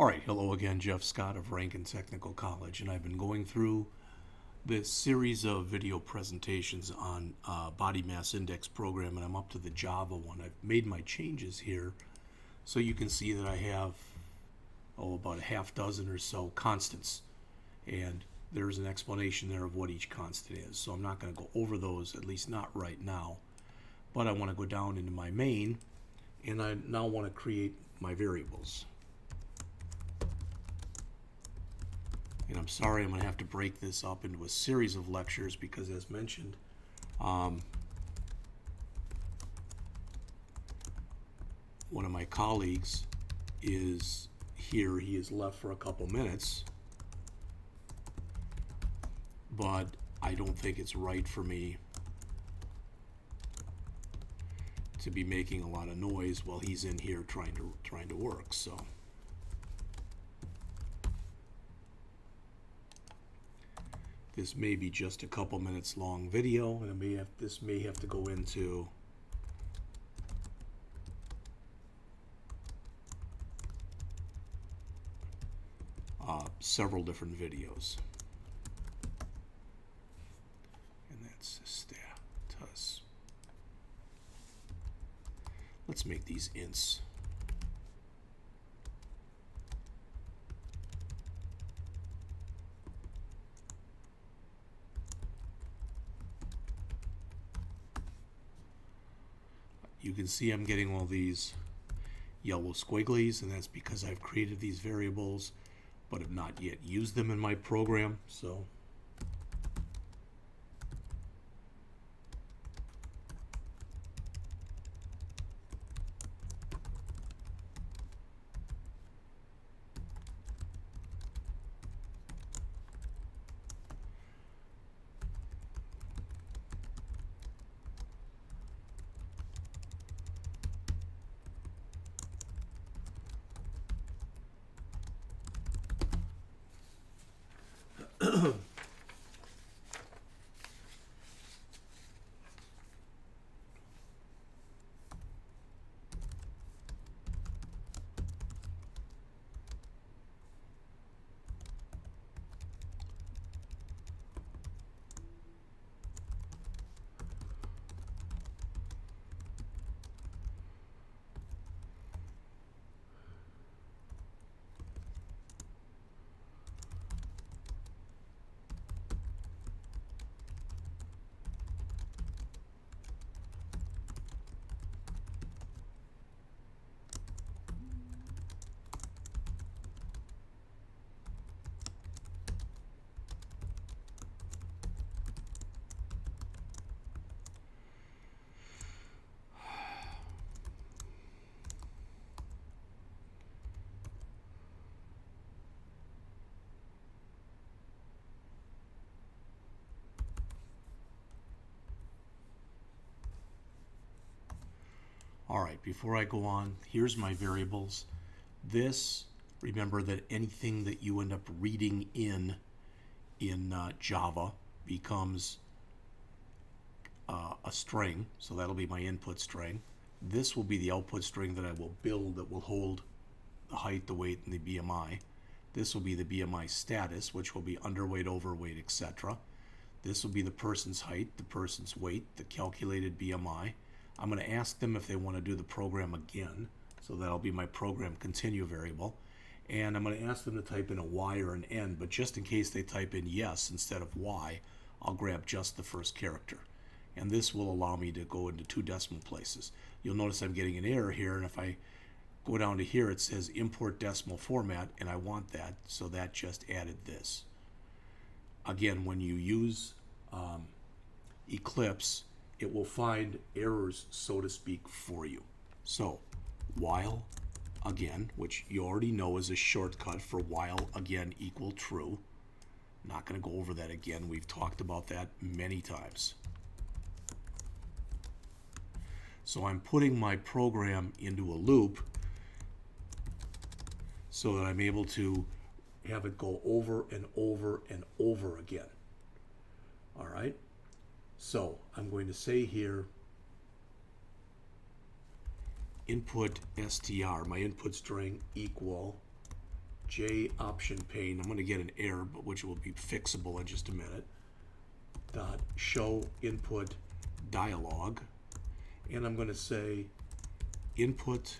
All right, hello again, Jeff Scott of Rankin Technical College, and I've been going through this series of video presentations on body mass index program, and I'm up to the Java one. I've made my changes here so you can see that I have about a half dozen or so constants, and there's an explanation there of what each constant is. So I'm not going to go over those, at least not right now, but I want to go down into my main, and I now want to create my variables. And I'm sorry, I'm going to have to break this up into a series of lectures because, as mentioned, one of my colleagues is here. He is left for a couple minutes, but I don't think it's right for me to be making a lot of noise while he's in here trying to work. So this may be just a couple minutes long video, and this may have to go into several different videos. And that's status. Let's make these ints. You can see I'm getting all these yellow squigglies, and that's because I've created these variables but have not yet used them in my program. So all right, before I go on, here's my variables. This, remember that anything that you end up reading in Java becomes a string, so that'll be my input string. This will be the output string that I will build that will hold the height, the weight, and the BMI. This will be the BMI status, which will be underweight, overweight, etc. This will be the person's height, the person's weight, the calculated BMI. I'm going to ask them if they want to do the program again, so that'll be my program continue variable. And I'm going to ask them to type in a Y or an N, but just in case they type in yes instead of Y, I'll grab just the first character. And this will allow me to go into 2 decimal places. You'll notice I'm getting an error here, and if I go down to here, it says import decimal format, and I want that, so that just added this. Again, when you use Eclipse, it will find errors, so to speak, for you. So, while again, which you already know is a shortcut for while again equal true. Not going to go over that again. We've talked about that many times. So I'm putting my program into a loop so that I'm able to have it go over and over and over again. All right? So I'm going to say here input str, my input string, equal J option pane. I'm going to get an error, but which will be fixable in just a minute. Dot show input dialog, and I'm going to say input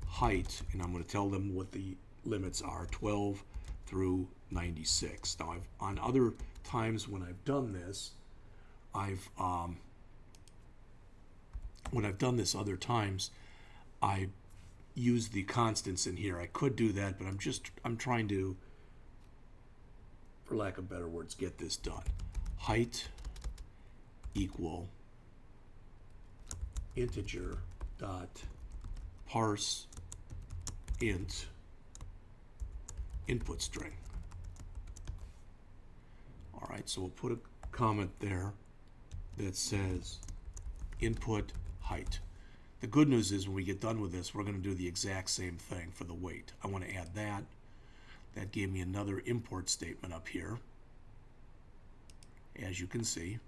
height, and I'm going to tell them what the limits are, 12 through 96. Now, on other times when I've done this, when I've done this other times, I use the constants in here. I could do that, but I'm trying to, for lack of better words, get this done. Height equal integer dot parse int input string. All right, so we'll put a comment there that says input height. The good news is when we get done with this, we're going to do the exact same thing for the weight. I want to add that. That gave me another import statement up here, as you can see.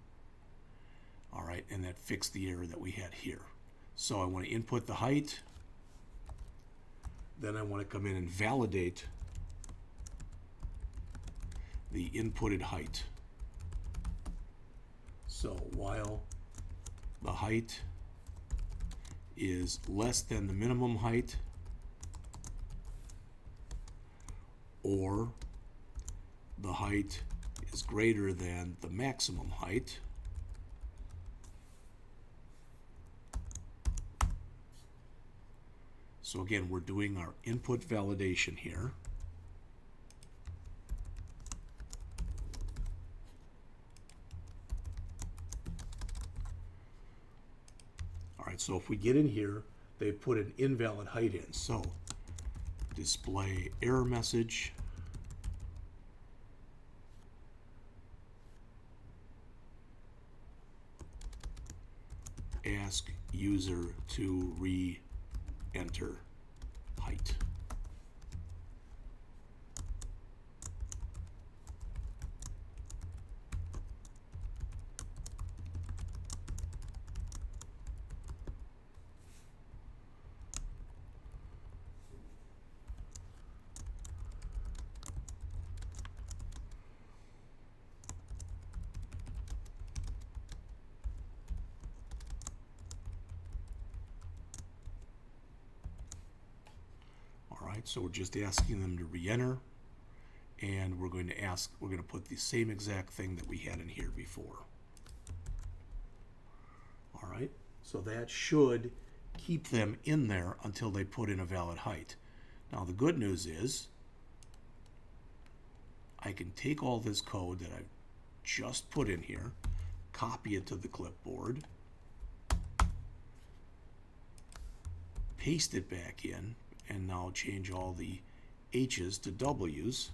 All right, and that fixed the error that we had here. So I want to input the height. Then I want to come in and validate the inputted height. So while the height is less than the minimum height, or the height is greater than the maximum height, so again, we're doing our input validation here. All right, so if we get in here, they put an invalid height in. So display error message. Ask user to re-enter height. So we're just asking them to re-enter, and we're going to put the same exact thing that we had in here before. All right, so that should keep them in there until they put in a valid height. Now the good news is I can take all this code that I've just put in here, copy it to the clipboard, paste it back in, and now change all the H's to W's.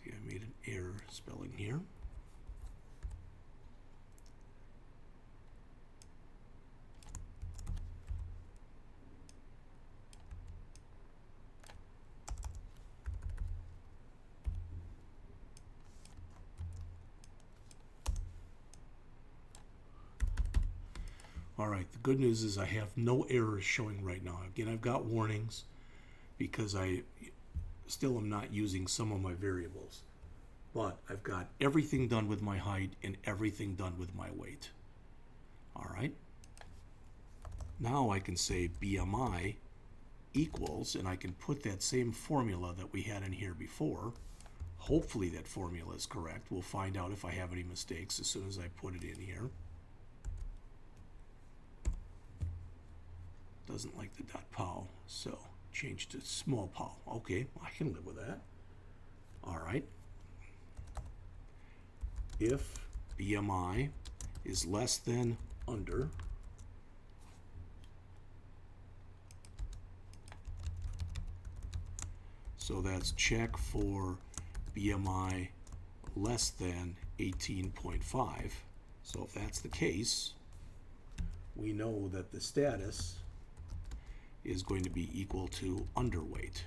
See, I made an error spelling here. All right, the good news is I have no errors showing right now. Again, I've got warnings because I still am not using some of my variables. But I've got everything done with my height and everything done with my weight. All right. Now I can say BMI equals, and I can put that same formula that we had in here before. Hopefully that formula is correct. We'll find out if I have any mistakes as soon as I put it in here. Doesn't like the .pow, so change to small pow. Okay, I can live with that. All right. If BMI is less than under, So that's check for BMI less than 18.5. So if that's the case, we know that the status is going to be equal to underweight.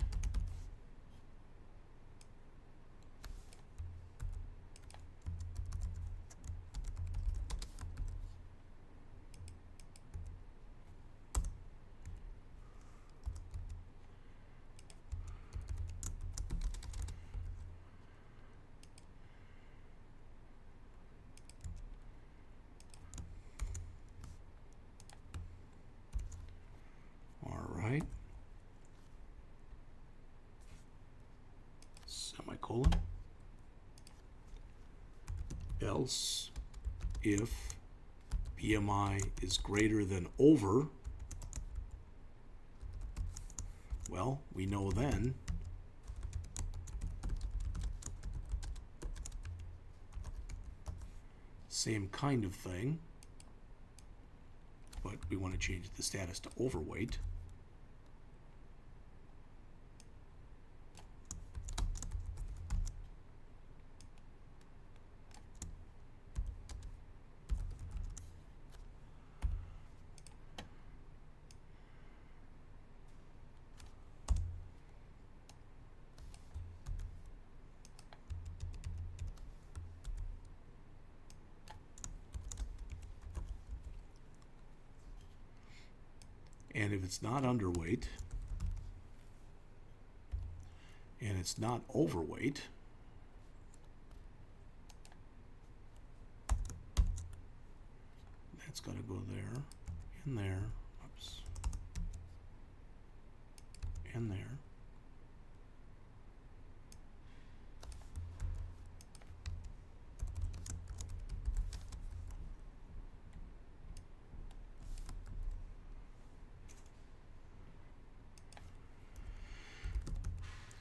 Right, semicolon, else if BMI is greater than over, well, we know then same kind of thing, but we want to change the status to overweight. And if it's not underweight and it's not overweight, that's got to go there, and there, oops, and there.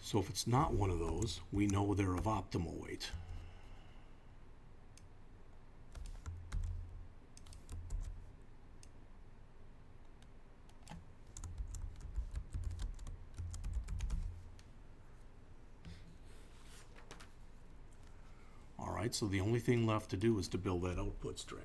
So if it's not one of those, we know they're of optimal weight. All right, so the only thing left to do is to build that output string.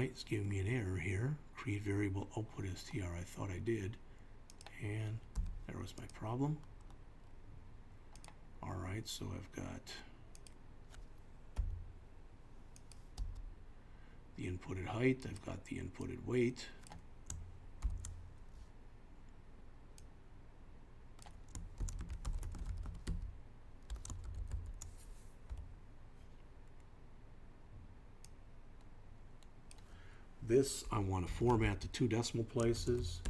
It's giving me an error here. Create variable output str. I thought I did, and there was my problem. All right, so I've got the inputted height, I've got the inputted weight. This I want to format to 2 decimal places.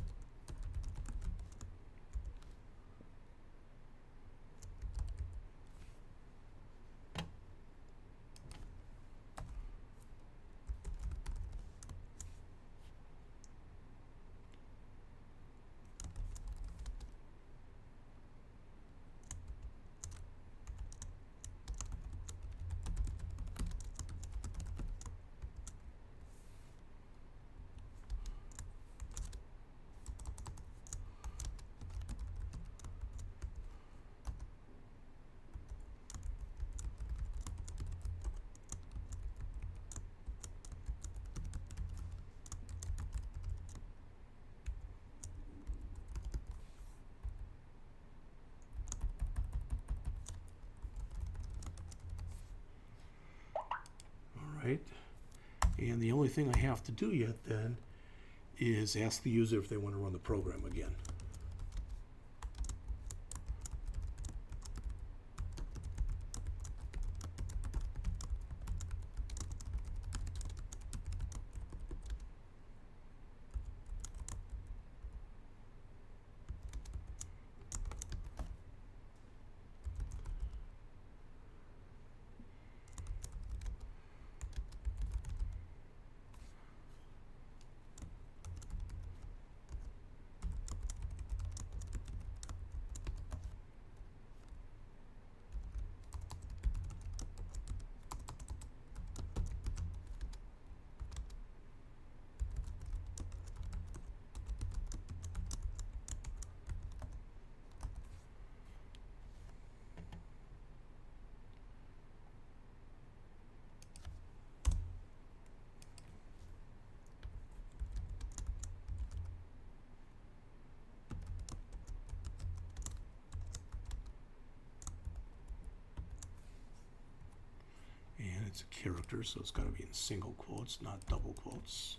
Right? And the only thing I have to do yet then is ask the user if they want to run the program again. It's a character, so it's got to be in single quotes, not double quotes.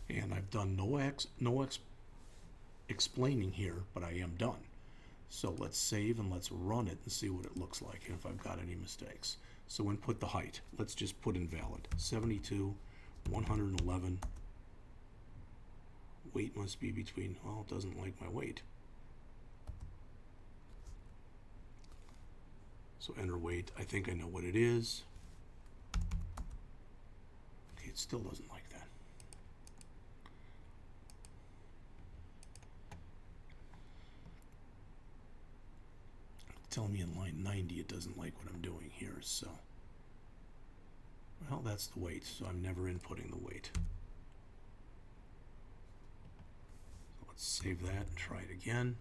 And I've done no explaining here, but I am done. So let's save and let's run it and see what it looks like and if I've got any mistakes. So input the height. Let's just put invalid. 72, 111. Weight must be between, well, it doesn't like my weight. So enter weight. I think I know what it is. Okay, it still doesn't like that. Telling me in line 90 it doesn't like what I'm doing here, so well, that's the weight, so I'm never inputting the weight. So let's save that and try it again.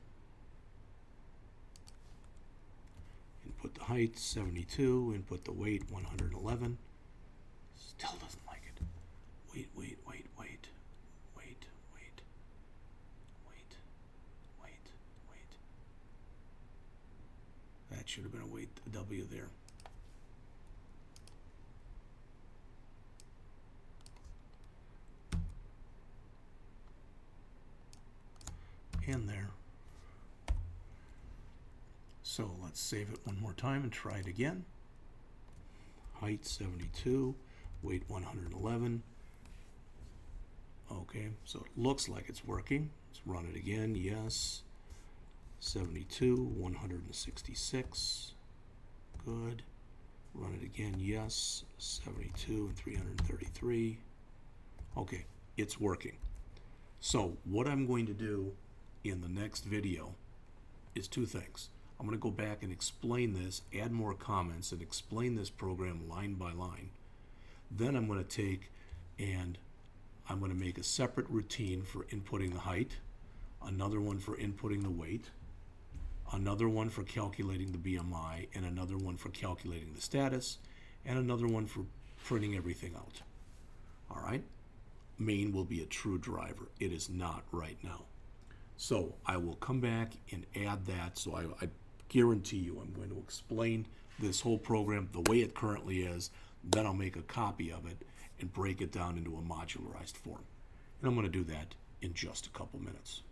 Input the height 72, input the weight 111. Still doesn't like it. Wait. That should have been a weight, a W there. And there. So let's save it one more time and try it again. Height 72, weight 111. Okay, so it looks like it's working. Let's run it again. Yes. 72, 166. Good. Run it again. Yes. 72 and 333. Okay, it's working. So what I'm going to do in the next video is two things. I'm going to go back and explain this, add more comments, and explain this program line by line. Then I'm going to take and I'm going to make a separate routine for inputting the height, another one for inputting the weight, another one for calculating the BMI, and another one for calculating the status, and another one for printing everything out. All right? Main will be a true driver. It is not right now. So I will come back and add that. So I guarantee you I'm going to explain this whole program the way it currently is. Then I'll make a copy of it and break it down into a modularized form. And I'm going to do that in just a couple minutes.